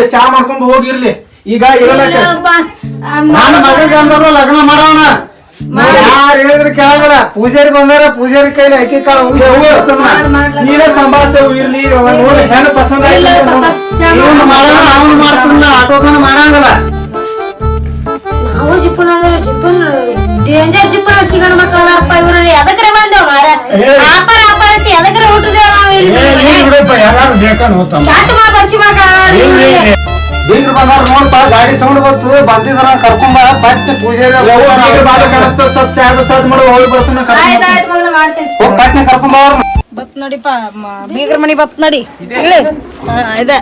ಚಾ ಮಾಡ್ಕೊಂಡು ಹೋಗಿರ್ಲಿ ಈಗ ನಾನು ಮಗ ಲಗ್ನ ಮಾಡೋಣ ಯಾರು ಹೇಳಿದ್ರೆ ಕೇಳಲ್ಲ ಪೂಜಾರಿ ಬಂದಾರ ಪೂಜಾರಿ ಕೈಲಿ ಅಕ್ಕಿ ಕಾಳು ನೀನೇ ಸಂಭಾಷೆ ಇರ್ಲಿ ನೋಡಿ ಹೆಣ್ಣು ಪಸಂದ ಮಾಡೋಣ ಅವನು ಮಾಡ್ತಾನ ಆಟೋದನ ಮಾಡಂಗಲ್ಲ ನಾವು ಜಿಪ್ಪನ ಡೇಂಜರ್ ಜಿಪ್ಪನ ಸಿಗಣ ಮಕ್ಕಳಪ್ಪ ಇವ್ರಲ್ಲಿ ಅದಕ್ಕೆ ಬಂದೇವ ಮಾರ ಆಪರ ಆಪರ ಐತಿ ಅದಕ್ಕೆ ಹುಟ್ಟಿದೇವ ನಾವು ಇಲ್ಲಿ ಯಾರು ಬೇಕಾನು ಬೀಗ್ರು ಬಂದಾರ ನೋಡ್ಪಾ ಗಾಡಿ ಸೌಂಡ್ ಬಂತು ಬಂದಿದ್ರ ಕರ್ಕೊಂಬ ಪಟ್ಟಿ ಪೂಜಾರಿ ಸರ್ಚ್ ಮಾಡಿ ಹೋಗಿ ಬರ್ತಾನ ಹೋಗಿ ಪಟ್ನೆ ಕರ್ಕೊಂಬ ಅವ್ರನ್ನ ಬತ್ ನೋಡಿಪ್ಪ ಬೀಗ್ರ ಮನಿ ಬತ್ ನಡಿ ಹೇಳಿ ಇದೆ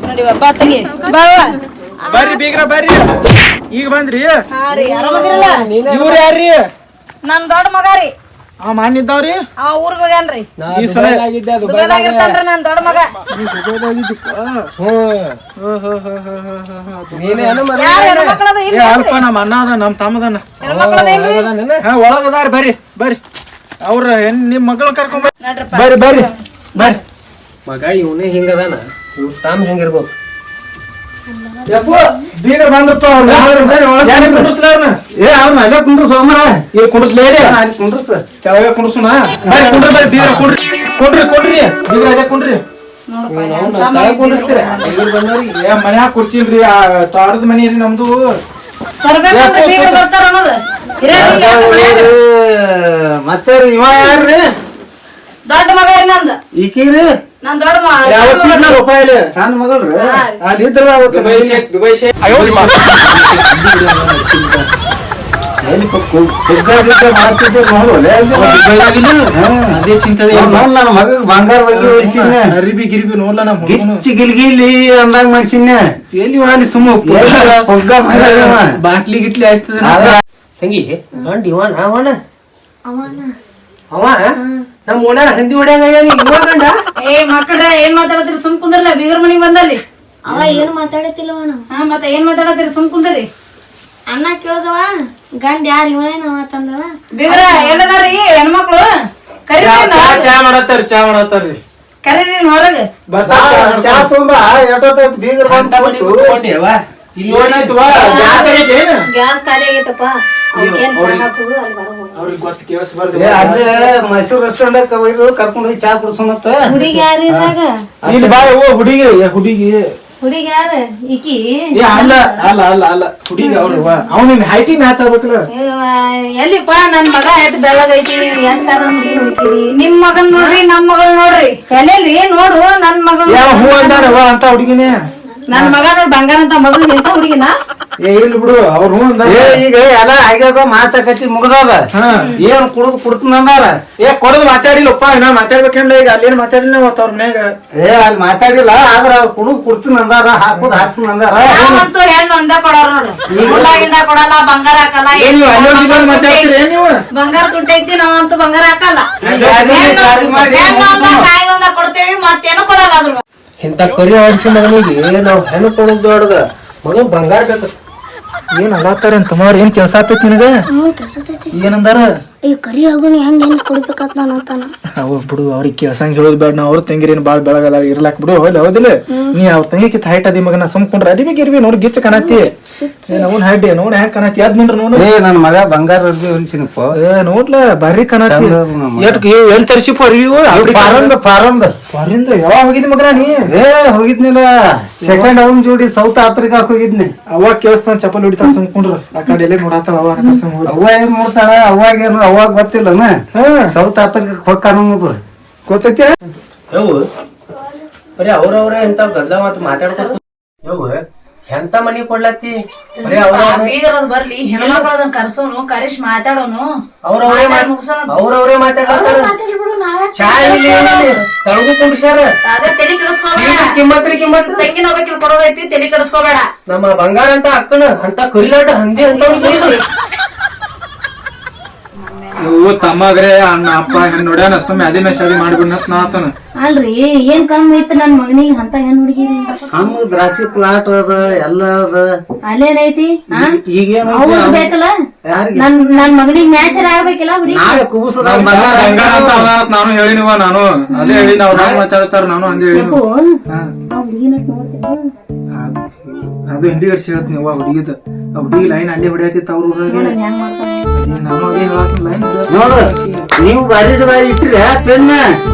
ನೋಡಿ ಬತ್ತಲಿ ಬಾವ ಬರ್ರಿ ಬೀಗ್ರ ಬರ್ರಿ ಈಗ ಬಂದ್ರಿ ಆರಾಮದಿರಲ್ಲ ಇವ್ರ ಯಾರ್ರಿ ನನ್ ದೊಡ್ಡ ಮಗ ರೀ ಆ ಮಾಡಿದ್ದಾವ್ರಿ ಆ ಊರ್ಗ್ ಹೋಗ್ಯಾನ್ರಿ ಈ ಸಲ ದುಬೈದಾಗಿರ್ತಾನ್ರಿ ನನ್ ದೊಡ್ಡ ಮಗ ಅಲ್ಪ ನಮ್ಮ ಅಣ್ಣ ಅದ ನಮ್ ತಮ್ಮದನ ಒಳಗದಾರ ಬರ್ರಿ ಬರ್ರಿ ಅವ್ರ ನಿಮ್ ಮಗಳ ಕರ್ಕೊಂಡ್ ಬರ್ರಿ ಬರ್ರಿ ಬರ್ರಿ ಮಗ ಇವನೇ ಹಿಂಗದಾನ ಇವ್ ತಾಮ್ ಹೆಂಗಿರ್ಬೇಕು ಬೀಗರ್ ಬಂದ್ರಪ್ಪ ಕುಂಡ್ರಸ್ಲಾರ ಅವ್ರನ್ನ ಅಲ್ಲೇ ಕುಂಡ್ರು ಸೋಮರ ಕುಂಡ್ರಸ್ಲೇ ಅಲ್ಲಿ ಕುಂಡ್ರಸ್ ಕೆಳಗ ಕುಂಡ್ರಸುನ ಬರ್ರಿ ಕುಂಡ್ರಿ ಬರ್ರಿ ಬೀಗರ್ ಕುಂಡ್ರಿ ಕೊಡ್ರಿ ಬೀಗರ್ ಅಲ್ಲೇ ಕುಂಡ್ರಿ ಮನ್ಯಾಗ ಕುರ್ಚಿಲ್ರಿ ತೋಟದ ಮನಿ ರೀ ನಮ್ದು ಮತ್ತೆ ಇವ ಯಾರ್ರಿ ದೊಡ್ಡ ಮಗ ರೀ ನಂದ ಈಕಿರಿ ನನ್ ದೊಡ್ಡ ರೂಪಾಯಿ ಸಣ್ಣ ಮಗಳ್ರಿ ಅಲ್ಲಿ ಇದ್ರ ದುಬೈ ಶೇಖ್ ಅದೇ ಚಿಂತದೆ ನನ್ನ ಮಗ ಬಂಗಾರ ಹೊಡಿಸಿನ ಅರಿಬಿ ಗಿರಿಬಿ ನೋಡ್ಲ ನಮ್ ಗಿಚ್ಚಿ ಗಿಲ್ಗಿಲಿ ಅಂದಾಗ ಮಾಡ್ಸಿನ ಎಲ್ಲಿ ವಾಲಿ ಸುಮ್ಮ ಪೊಗ್ಗ ಬಾಟ್ಲಿ ಗಿಟ್ಲಿ ಆಯ್ತದ ತಂಗಿ ಗಂಡ ಇವನ ಅವ ನಮ್ ಓಣ್ಯಾರ ಹಂದಿ ಹೊಡ್ಯಾಗ ಇವ ಗಂಡ ಏ ಮಕ್ಕಳ ಏನ್ ಮಾತಾಡತ್ತೀರಿ ಸುಮ್ ಕುಂದ್ರಲ್ಲ ಬೀಗರ ಮನಿಗ್ ಬಂದಲ್ಲಿ ಅವ ಏನು ಮಾತಾಡತಿಲ್ವ ನಾವು ಮತ್ತೆ ಏನ್ ಮಾತಾಡತ್ತೀರಿ ಸುಮ್ ಕುಂದ್ರಿ ಅಣ್ಣ ಕೇಳ್ದವ ಗಂಡ ಯಾರ ಇವ ತಂದವ ಬೀಗರ ಎಲ್ಲದಾರಿ ಹೆಣ್ಮಕ್ಳು ಚಾ ಮಾಡತ್ತಾರ್ರಿ ಕರೀರಿ ಹೊರಗ ಚಾ ತುಂಬಾ ಎಷ್ಟೊತ್ತಾಯ್ತು ಬೀಗರ ಕುತ್ಕೊಂಡೇವ ಇಲ್ಲಿ ಗ್ಯಾಸ್ ಖಾಲಿ ಆಗೈತಪ್ಪ ಅವ್ರಿಗೆ ಗೊತ್ತ ಕೇಳಿಸ್ಬಾರ್ದು ಅಲ್ಲೇ ಮೈಸೂರು ರೆಸ್ಟೋರೆಂಟ್ ಒಯ್ದು ಕರ್ಕೊಂಡು ಹೋಗಿ ಚಾ ಕುಡ್ಸೋಣತ್ತ ಹುಡುಗಿ ಯಾರು ಇದ್ರಾಗ ಇಲ್ಲಿ ಬಾ ಹುಡುಗಿ ಹುಡುಗಿ ಯಾರ ಈಕಿ ಅಲ್ಲ ಅಲ್ಲ ಅಲ್ಲ ಅಲ್ಲ ಹುಡುಗಿ ಅವ್ನ ಹೈಟಿ ಮ್ಯಾಚ್ ಆಗ್ಬೇಕಲ್ಲ ಎಲ್ಲಿಪ್ಪ ನನ್ ಮಗ ಎಟ್ ಬೆಳಗೈತಿ ಎಂತ ಹುಡುಗಿ ಹುಡುಕಿರಿ ನಿಮ್ ಮಗನ್ ನೋಡ್ರಿ ನಮ್ ಮಗಳ್ ನೋಡ್ರಿ ಎಲ್ಲೆಲ್ರಿ ನೋಡು ನನ್ ಮಗಳು ಹೂ ಅಂದಾರ ಅಂತ ಹುಡುಗಿನೇ ನನ್ ಮಗ ನೋಡ್ ಬಂಗಾರ ಅಂತ ಮಗಳು ನಿಂತ ಹುಡುಗಿನ ಇಲ್ಲಿ ಬಿಡು ಅವ್ರು ಈಗ ಎಲ್ಲ ಆಗ್ಯದ ಮಾತಾಕತಿ ಮುಗ್ದದ ಏನ್ ಕುಡ್ತಂದಾರ ಕೊಡದ್ ಮಾತಾಡಿಲ್ಲಪ್ಪ ನಾ ಮಾತಾಡ್ಬೇಕಂದ್ರೆ ಈಗ ಅಲ್ಲೇನ್ ಮಾತಾಡಿಲ್ಲ ಮತ್ತ ಅವ್ರ ಮನ್ಯಾಗ ಅಲ್ಲಿ ಮಾತಾಡಿಲ್ಲ ಆದ್ರ ಕುಡ್ತಂದಾರ ಹಾಕ್ತಂದಾರ ನಾವಂತೂ ಹೆಣ್ಣು ಒಂದ ಕೊಡೋರ್ ನೋಡ್ರಿ ಉಳ್ಳಾಗಿಂದ ಕೊಡಲ್ಲ ಬಂಗಾರ ಹಾಕಲ್ಲ ಮಾತಾಡ್ತೀರಿ ನೀವು ಬಂಗಾರ ತುಟ್ಟೈತಿ ನಾವಂತೂ ಬಂಗಾರ ಹಾಕಲ್ಲ ಕಾಯಿ ಒಂದ ಕೊಡ್ತೇವಿ ಮತ್ತೇನು ಕೊಡಲ್ಲ ಅದ್ರ ಇಂತ ಕರಿ ಆಡಿಸಿ ಮಗನಿಗೆ ನಾವ್ ಹೆಣ್ಣು ಕೊಡೋದು ದೊಡ್ಡದ ಮಗನ್ ಬಂಗಾರ ಬೇಕು ಏನ್ ಅಲಾತಾರ ತಮಾರ್ ಏನ್ ಕೆಲ್ಸ ಆಗ್ತೈತಿ ನಿನಗ ಏನಂದಾರ ಈ ಕರಿ ಆಗುನ ಹೆಂಗ್ ಏನ್ ಕೊಡ್ಬೇಕಂತ ನಾನು ಅಂತಾನ ಅವ್ ಬಿಡು ಅವ್ರಿಗೆ ಕೆಲ್ಸಂಗ್ ಹೇಳೋದ್ ಬೇಡ ನಾ ಅವ್ರ ತಂಗಿರೇನ್ ಬಾಳ್ ಬೆಳಗದ ಇರ್ಲಾಕ್ ಬಿಡು ಹೌದಿಲ್ಲ ನೀ ಅವ್ರ ತಂಗಿಕ್ಕೆ ಹೈಟ್ ಅದಿ ಮಗನ ಸುಮ್ಕೊಂಡ್ರ ಅಡಿಬಿ ಗಿರ್ಬಿ ನೋಡ್ ಗಿಚ್ಚ ಕಾಣತಿ ಅವ್ನ ಹಡ್ಡಿ ನೋಡ್ ಹೆಂಗ್ ಕಾಣತಿ ಅದ್ ನಿಂದ್ರ ನೋಡು ನನ್ ಮಗ ಬಂಗಾರ ಹೊಲ್ಸಿನಪ್ಪ ನೋಡ್ಲ ಬರ್ರಿ ಕಾಣತಿ ಎಲ್ ತರಿಸಿಪ್ಪ ಫಾರಿಂದ ಯಾವಾಗ ಹೋಗಿದ್ ಮಗನ ನೀ ಹೋಗಿದ್ನಿಲ್ಲ ಸೆಕೆಂಡ್ ಅವನ್ ಜೋಡಿ ಸೌತ್ ಆಫ್ರಿಕಾಕ್ ಹೋಗಿದ್ನಿ ಅವಾಗ ಕೇಳಿಸ್ತಾನ ಚಪ್ಪಲ್ ಹೊಡಿತಾನ ಸುಮ್ಕೊಂಡ್ರ ಆ ಕಡೆ ಎಲ್ಲೇ ನೋಡತ್ತಾಳ ಅವ್ವ ಏನ್ ನೋಡ್ತಾಳ ಅವಾಗೇನು ಅವಾಗ ಗೊತ್ತಿಲ್ಲನ ಸೌತ್ ಆಫ್ರಿಕಾಕ್ ಹೋಗ್ತಾನ ಗೊತ್ತೈತಿ ಯವು ಬರೀ ಅವ್ರವ್ರೆ ಎಂತ ಗದ್ಲ ಮಾತು ಮಾತಾಡ್ಕೊತ ಯವು ಎಂತ ಮನಿ ಕೊಡ್ಲತ್ತಿ ಬರೀ ಬೀಗರದ್ ಬರ್ಲಿ ಹೆಣ್ಮಕ್ಳು ಕರ್ಸೋನು ಕರಿಶ್ ಮಾತಾಡೋನು ಅವ್ರವ್ರೇ ಮಾತಾಡ್ತಾರ ತಳಗು ಕುಡ್ಸ್ಯಾರ ಅದೇ ತಲೆ ಕೆಡಿಸ್ಕೋಬೇಡ ಕಿಮ್ಮತ್ರಿ ತೆಂಗಿನ ಹೋಗ್ಬೇಕಿಲ್ ಕೊಡೋದೈತಿ ತಲೆ ಕೆಡಿಸ್ಕೋಬೇಡ ನಮ್ಮ ಬಂಗಾರ ಅಂತ ಅಕ್ಕನ ಅಂತ ಕರಿಲಾಟ ಹಂದಿ ಅಂತ ಇವು ತಮ್ಮಗ್ರೆ ಅಣ್ಣ ಅಪ್ಪ ನೋಡ್ಯಾನ ಸುಮ್ಮನೆ ಅದೇ ಮೇಲೆ ಶಾದಿ ಮಾಡ್ಬಿಡ್ನತ್ ನಾ ಆತನ ಅಲ್ರಿ ಏನ್ ಕಮ್ಮಿ ಐತಿ ನನ್ ಮಗನಿಗೆ ಅಂತ ಹೆಣ್ ಹುಡುಗಿರಿ ಹಂಗ ದ್ರಾಕ್ಷಿ ಪ್ಲಾಟ್ ಅದ ಎಲ್ಲ ಅದ ಅಲ್ಲೇನೈತಿ ಈಗೇನು ಅವ್ರು ಬೇಕಲ್ಲ ಯಾರಿಗೆ ನನ್ ಮಗನಿಗೆ ಮ್ಯಾಚರ್ ಆಗ್ಬೇಕಲ್ಲ ಹುಡುಗಿ ನಾಳೆ ಕುಬುಸದ ಬಂಗಾರ ಬಂಗಾರ ಅಂತ ಅದಾನಂತ ನಾನು ಹೇಳಿನಿವ ನಾನು ಅದೇ ಹೇಳಿನ ಅವ್ರ ಹಂಗ ಮಾತಾಡ್ತಾರ ನಾನು ಹಂಗೆ ಹೇಳಿನ ಆ ಹುಡುಗಿನ ನೋಡ್ತೀನಿ ಅದು ಹಿಂದಿಗಡ್ಸಿ ಹೇಳ್ತೀನಿ ಅವ್ವ ಹುಡುಗಿದ ಆ ಹುಡುಗಿ ಲೈನ್ ಅಲ್ಲಿ ಹೊಡಿಯತಿತ್ತ ಅವ್ರ ಊರಾಗೆ ಹೆಂಗ್ ಮಾಡ್ತಾನೆ ಅದೇ ನಾನು ಅದೇ ಹೇಳತ್ತೀನಿ ಲೈನ್ ನೋಡು ನೀವು ಬಾರಿ ಬಾಯಿ ಇಟ್ರಿ ಪೆನ್ನ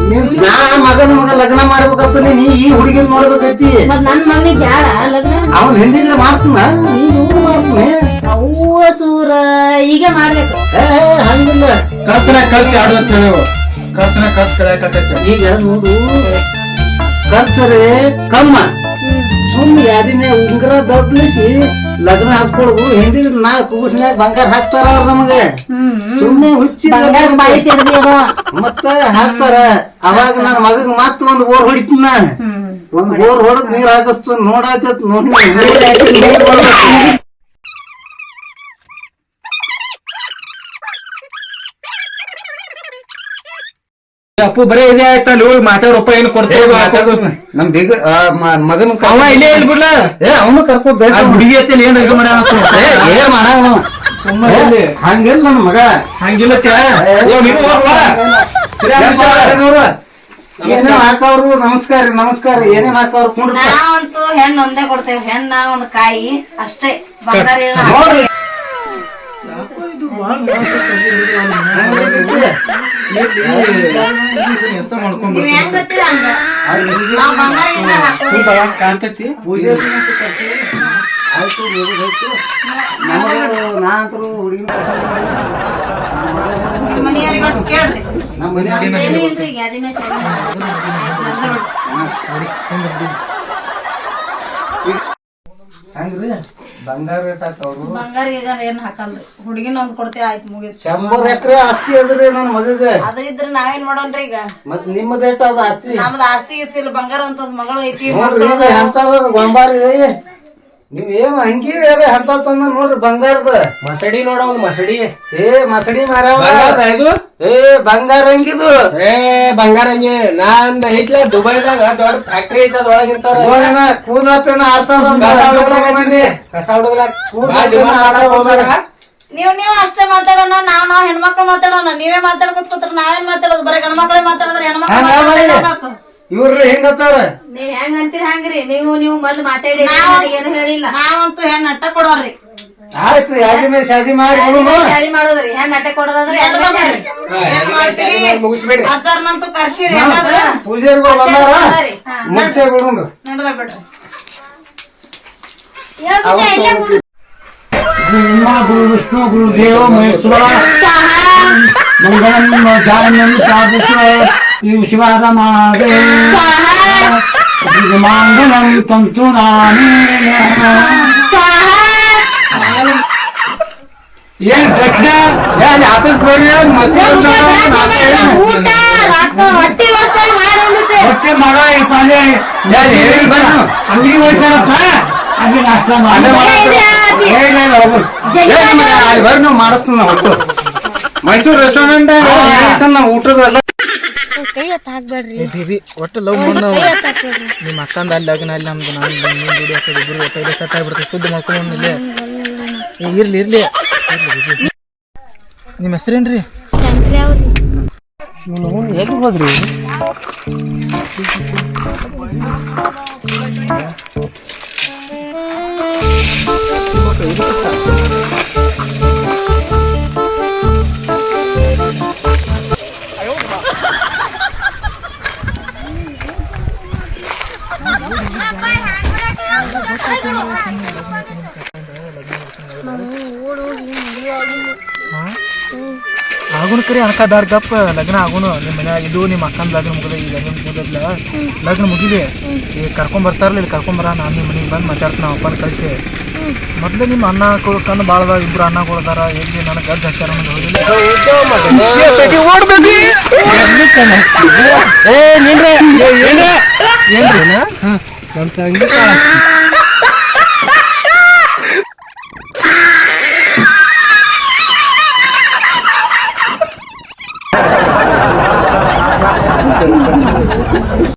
ನಾ ಮಗ ಲಗ್ನ ಮಾಡ್ಬೇಕತ್ತ ನೀ ಈ ಹುಡುಗಿನ ನೋಡ್ಬೇಕೈತಿ ಮತ್ ನನ್ ಮಗನಿಗೆ ಬ್ಯಾಡ ಲಗ್ನ ಅವನ್ ಹಿಂದಿನ ಮಾಡ್ತೀನ ನೀನು ಮಾಡ್ತೀನಿ ಅವ್ವ ಸೂರ ಈಗ ಮಾಡ್ಬೇಕು ಹಂಗಿಲ್ಲ ಖರ್ಚನ ಖರ್ಚು ಆಡುವಂತ ಹೇಳು ಖರ್ಚನ ಖರ್ಚು ಕಳೆಯಕತ್ತೈತೆ ಈಗ ನೋಡು ಖರ್ಚರೇ ಕಮ್ಮ ಸುಮ್ಮನೆ ಯಾರಿನೇ ಉಂಗ್ರ ಬದಲಿಸಿ ಲಗ್ನ ಹಾಕೊಳ್ಳೋದು ಹಿಂದಿ ನಾಳೆ ಕೂಸಿನ್ಯಾಗ ಬಂಗಾರ ಹಾಕ್ತಾರ ಅವ್ರ ನಮಗೆ ಸುಮ್ಮನೆ ಹುಚ್ಚಿ ಬಂಗಾರ ಬಾಯಿ ತೆಗ್ದಿರೋ ಮತ್ತ ಹಾಕ್ತಾರ ಅವಾಗ ನನ್ನ ಮಗಗ್ ಮತ್ತ ಒಂದ್ ಬೋರ್ ಹೊಡಿತೀನ ಒಂದ್ ಬೋರ್ ಹೊಡದ್ ನೀರ್ ಹಾಕಿಸ್ತು ನೋಡಾತತ್ ಅಪ್ಪು ಬರೇ ಇದೇ ಆಯ್ತಾ ಅಲ್ಲಿ ಹೋಗಿ ಮಾತಾಡಪ್ಪ ಏನು ಕೊಡ್ತೇವೆ ನಮ್ ಬಿಗ ಮಗನ ಅವ ಇಲ್ಲೇ ಇಲ್ಲಿ ಬಿಡ್ಲ ಅವನು ಕರ್ಕೋಬೇಕು ಹುಡುಗಿ ಹತ್ತಿರ ಏನ್ ಇದು ಮಾಡ್ಯಾನ ಏನ್ ಮಾಡಾವ ಸುಮ್ಮನೆ ಹಂಗಿಲ್ಲ ನನ್ ಮಗ ಹಂಗಿಲ್ಲ ಏನೇನ್ ಹಾಕವ್ರು ನಮಸ್ಕಾರ ನಮಸ್ಕಾರ ಏನೇನ್ ಹಾಕವ್ರು ಕುಂಡ್ರ ನಾವಂತೂ ಹೆಣ್ಣು ಒಂದೇ ಕೊಡ್ತೇವೆ ಹೆಣ್ಣ ಒಂದ್ ಕಾಯಿ ಅಷ್ಟೇ ಬಂಗಾರ ನೋಡ್ರಿ ನೀವ್ ಹೆಂಗ್ ಗೊತ್ತಿರ ಹಂಗ ನಾವ್ ಬಂಗಾರ ಇಂದ ಹಾಕೋದಿಲ್ಲ ಕಾಣ್ತೈತಿ ಆಯ್ತು ನಾ ಅಂತೂ ಹುಡುಗಿನ ಮನೆಯವ್ರಿಗೆ ಕೇಳ್ರಿ ನಮ್ಮ ಮನೆ ಏನು ಇಲ್ರಿ ಗಾದಿ ಮೇಲೆ ಹಂಗ್ರಿ ಬಂಗಾರ ರೇಟ್ ಹಾಕವ್ರು ಬಂಗಾರ ಈಗ ಏನ್ ಹಾಕಲ್ರಿ ಹುಡುಗಿನ ಒಂದ್ ಕೊಡ್ತೇವೆ ಆಯ್ತು ಮುಗಿಸ್ 100 ಎಕರೆ ಆಸ್ತಿ ಅದ್ರಿ ನನ್ ಮಗಗ ಅದ ಇದ್ರ ನಾವೇನ್ ಮಾಡೋಣ್ರಿ ಈಗ ಮತ್ ನಿಮ್ಮದೇಟ ಅದ ಆಸ್ತಿ ನಮ್ದು ಆಸ್ತಿ ಗಿಸ್ತಿ ಇಲ್ಲ ಬಂಗಾರ ಅಂತ ಮಗಳು ಐತಿ ನೋಡ್ರಿ ಇದು ಎಂತದ ಗೊಂಬಾರಿ ನೀವ್ ಏನ್ ಹಂಗಿ ಅಂತ ತಂದ ನೋಡ್ರಿ ಬಂಗಾರದ ಮಸಡಿ ನೋಡ ಒಂದು ಮಸಡಿ ಏ ಮಸಡಿ ಮಾರವ ಇದು ಏ ಬಂಗಾರ ಹಂಗಿದು ಏ ಬಂಗಾರ ಹಂಗೆ ನಾನ್ ಐತ್ಲ ದುಬೈದಾಗ ದೊಡ್ಡ ಫ್ಯಾಕ್ಟ್ರಿ ಐತ ಅದ್ರೊಳಗಿಂತವ್ರ ನೋಡಣ ಕೂದಪೇನ 6000 ಕಸ ಹುಡುಗರ ನೀವ್ ಅಷ್ಟೇ ಮಾತಾಡೋಣ ನಾವ್ ಹೆಣ್ಮಕ್ಳು ಮಾತಾಡೋಣ ನೀವೇ ಮಾತಾಡ್ಕೊತ ಕೂತ್ರ ನಾವೇನ್ ಮಾತಾಡೋದು ಬರೀ ಗಂಡ್ಮಕ್ಳೇ ಮಾತಾಡಿದ್ರೆ ಹೆಣ್ಮಕ್ಳು ಇವ್ರಿ ಹೆಂಗತ್ತಾರ ನೀವ್ ಹೆಂಗ್ ಅಂತೀರಿ ಹಂಗ್ರಿ ನೀವು ಮೊದ್ಲು ಮಾತಾಡಿ ಏನು ಹೇಳಿಲ್ಲ ನಾವಂತೂ ಹೆಣ್ ಅಟ್ಟ ಕೊಡೋರಿ ಆಯ್ತು ಯಾರಿ ಮೇಲೆ ಶಾದಿ ಮಾಡಿ ಶಾದಿ ಮಾಡೋದ್ರಿ ಹೆಣ್ ಅಟ್ಟ ಕೊಡೋದಂದ್ರೆ ಮುಗಿಸ್ಬೇಡ್ರಿ ಅಜ್ಜಾರ್ನಂತೂ ಕರ್ಸಿರಿ ಪೂಜಾರಿಗಳು ಬಂದಾರ ಮುಗಿಸೇ ಬಿಡುಂಗ ನಡೆದ ಬಿಡ್ರಿ ಗುರು ವಿಷ್ಣು ಗುರುದೇವ ಮಹೇಶ್ವರ ಮಂಗಳಂ ಜಾನಂ ಶಿವಾದ ಮಾದೇ ಮಂಗಳಂ ತಂತು ಏನ್ ದಕ್ಷಿಣ ಆಫೀಸ್ ಬರ್ರಿ ಹೊಟ್ಟೆ ಮಾಡೋ ಈ ಪಾಲೆ ಅಂಗಡಿಗೆ ಹೋಗ್ತಾರಪ್ಪ ಹಂಗೆ ನಾಷ್ಟ ಮಾಡಿ ಬರ್ರಿ ನಾವು ಮಾಡಿಸ್ತೀವಿ ನಾವು ಒಟ್ಟು ಮೈಸೂರು ರೆಸ್ಟೋರೆಂಟ್ ನಾವು ಊಟದಲ್ಲ ಕೈ ಎತ್ತ ಹಾಕ್ಬೇಡ್ರಿ ಬೇಬಿ ಒಟ್ಟು ಲವ್ ಮಣ್ಣು ನಿಮ್ಮ ಅಕ್ಕಂದ ಅಲ್ಲಿ ಲಗ್ನ ಅಲ್ಲಿ ನಮ್ದು ನಾನು ನೀನು ದುಡಿ ಹಾಕೋದು ಇಬ್ಬರು ಒಟ್ಟು ಇಲ್ಲಿ ಸೆಟ್ ಆಗ್ಬಿಡ್ತೀವಿ ಸುದ್ದಿ ಮಾಡ್ಕೊಂಡು ಇಲ್ಲೇ ಇರ್ಲಿ ಇರ್ಲಿ ನಿಮ್ಮ ಹೆಸರೇನ್ರಿ ಶಂಕ್ರಿ ಅವ್ರಿ ಎಲ್ಲಿ ಹೋದ್ರಿ ಆಗುಣ ಕರಿ ಅನ್ಕ ಬ್ಯಾಡ ಗಪ್ಪ ಲಗ್ನ ಆಗುನು ನಿಮ್ಮ ಮನ್ಯಾಗ ಇದು ನಿಮ್ಮ ಅಕ್ಕನ ಲಗ್ನ ಮುಗಿದ ಈ ಲಗ್ನ ಮುಗಿದಲ್ಲ ಲಗ್ನ ಮುಗಿಲಿ ಈಗ ಕರ್ಕೊಂಡ್ ಬರ್ತಾರಲ್ಲ ಇಲ್ಲಿ ಕರ್ಕೊಂಬರ ನಾನು ನಿಮ್ಮ ಮನೆಗೆ ಬಂದು ಮಾತಾಡ್ತೀನಿ ನಾವು ಅಪ್ಪನ ಕಳಿಸಿ ಮೊದ್ಲು ನಿಮ್ಮ ಅಣ್ಣ ಕಣ್ಣು ಭಾಳದ ಇಬ್ರು ಅಣ್ಣಗಳದಾರ ಎಲ್ಲಿ ನನಗೆ ಗದ್ದು ಹಾಕ್ಯಾರ ಏನ್ರಿ ನಮ್ಮ ತಂಗಿ